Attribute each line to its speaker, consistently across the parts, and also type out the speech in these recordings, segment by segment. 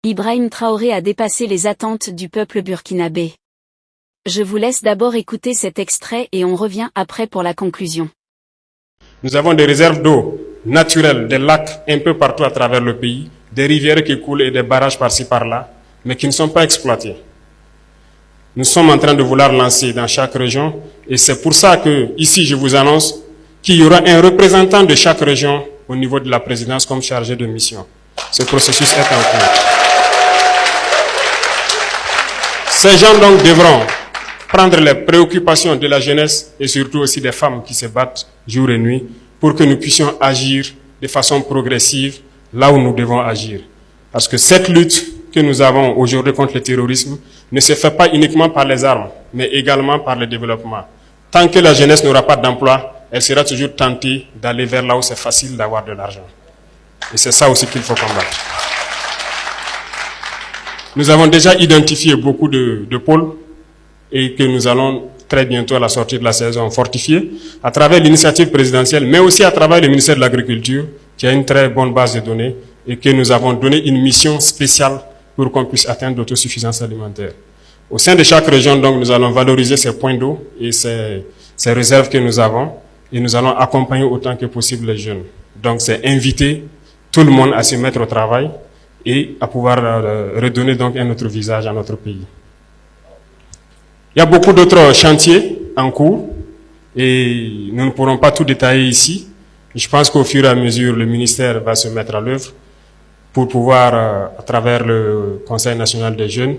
Speaker 1: Ibrahim Traoré a dépassé les attentes du peuple burkinabé. Je vous laisse d'abord écouter cet extrait et on revient après pour la conclusion.
Speaker 2: Nous avons des réserves d'eau naturelles, des lacs un peu partout à travers le pays, des rivières qui coulent et des barrages par-ci par-là, mais qui ne sont pas exploités. Nous sommes en train de vouloir lancer dans chaque région et c'est pour ça que ici je vous annonce qu'il y aura un représentant de chaque région au niveau de la présidence comme chargé de mission. Ce processus est en cours. Ces gens donc devront prendre les préoccupations de la jeunesse et surtout aussi des femmes qui se battent jour et nuit pour que nous puissions agir de façon progressive là où nous devons agir. Parce que cette lutte que nous avons aujourd'hui contre le terrorisme ne se fait pas uniquement par les armes, mais également par le développement. Tant que la jeunesse n'aura pas d'emploi, elle sera toujours tentée d'aller vers là où c'est facile d'avoir de l'argent. Et c'est ça aussi qu'il faut combattre. Nous avons déjà identifié beaucoup de pôles et que nous allons très bientôt à la sortie de la saison fortifier à travers l'initiative présidentielle, mais aussi à travers le ministère de l'Agriculture, qui a une très bonne base de données et que nous avons donné une mission spéciale pour qu'on puisse atteindre l'autosuffisance alimentaire. Au sein de chaque région, donc, nous allons valoriser ces points d'eau et ces réserves que nous avons et nous allons accompagner autant que possible les jeunes. Donc, c'est inviter tout le monde à se mettre au travail et à pouvoir redonner donc un autre visage à notre pays. Il y a beaucoup d'autres chantiers en cours et nous ne pourrons pas tout détailler ici. Je pense qu'au fur et à mesure, le ministère va se mettre à l'œuvre pour pouvoir, à travers le Conseil national des jeunes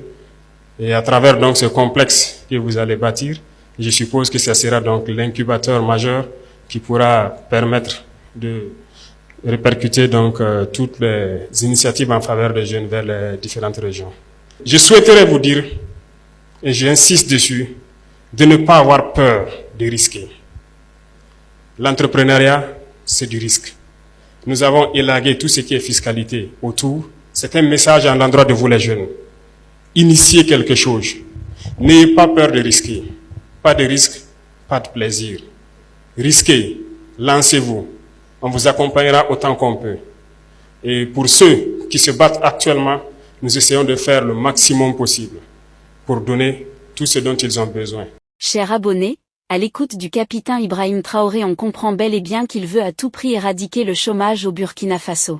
Speaker 2: et à travers donc ce complexe que vous allez bâtir, je suppose que ce sera donc l'incubateur majeur qui pourra permettre de répercuter donc toutes les initiatives en faveur des jeunes vers les différentes régions. Je souhaiterais vous dire, et j'insiste dessus, de ne pas avoir peur de risquer. L'entrepreneuriat, c'est du risque. Nous avons élagué tout ce qui est fiscalité autour. C'est un message à l'endroit de vous les jeunes. Initiez quelque chose. N'ayez pas peur de risquer. Pas de risque, pas de plaisir. Risquez, lancez-vous. On vous accompagnera autant qu'on peut. Et pour ceux qui se battent actuellement, nous essayons de faire le maximum possible pour donner tout ce dont ils ont besoin.
Speaker 1: Chers abonnés, à l'écoute du capitaine Ibrahim Traoré, on comprend bel et bien qu'il veut à tout prix éradiquer le chômage au Burkina Faso.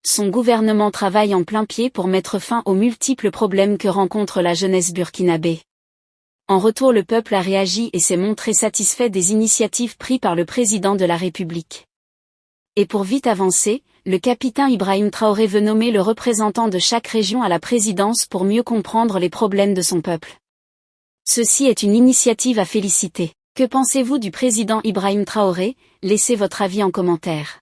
Speaker 1: Son gouvernement travaille en plein pied pour mettre fin aux multiples problèmes que rencontre la jeunesse burkinabé. En retour, le peuple a réagi et s'est montré satisfait des initiatives prises par le président de la République. Et pour vite avancer, le capitaine Ibrahim Traoré veut nommer le représentant de chaque région à la présidence pour mieux comprendre les problèmes de son peuple. Ceci est une initiative à féliciter. Que pensez-vous du président Ibrahim Traoré? Laissez votre avis en commentaire.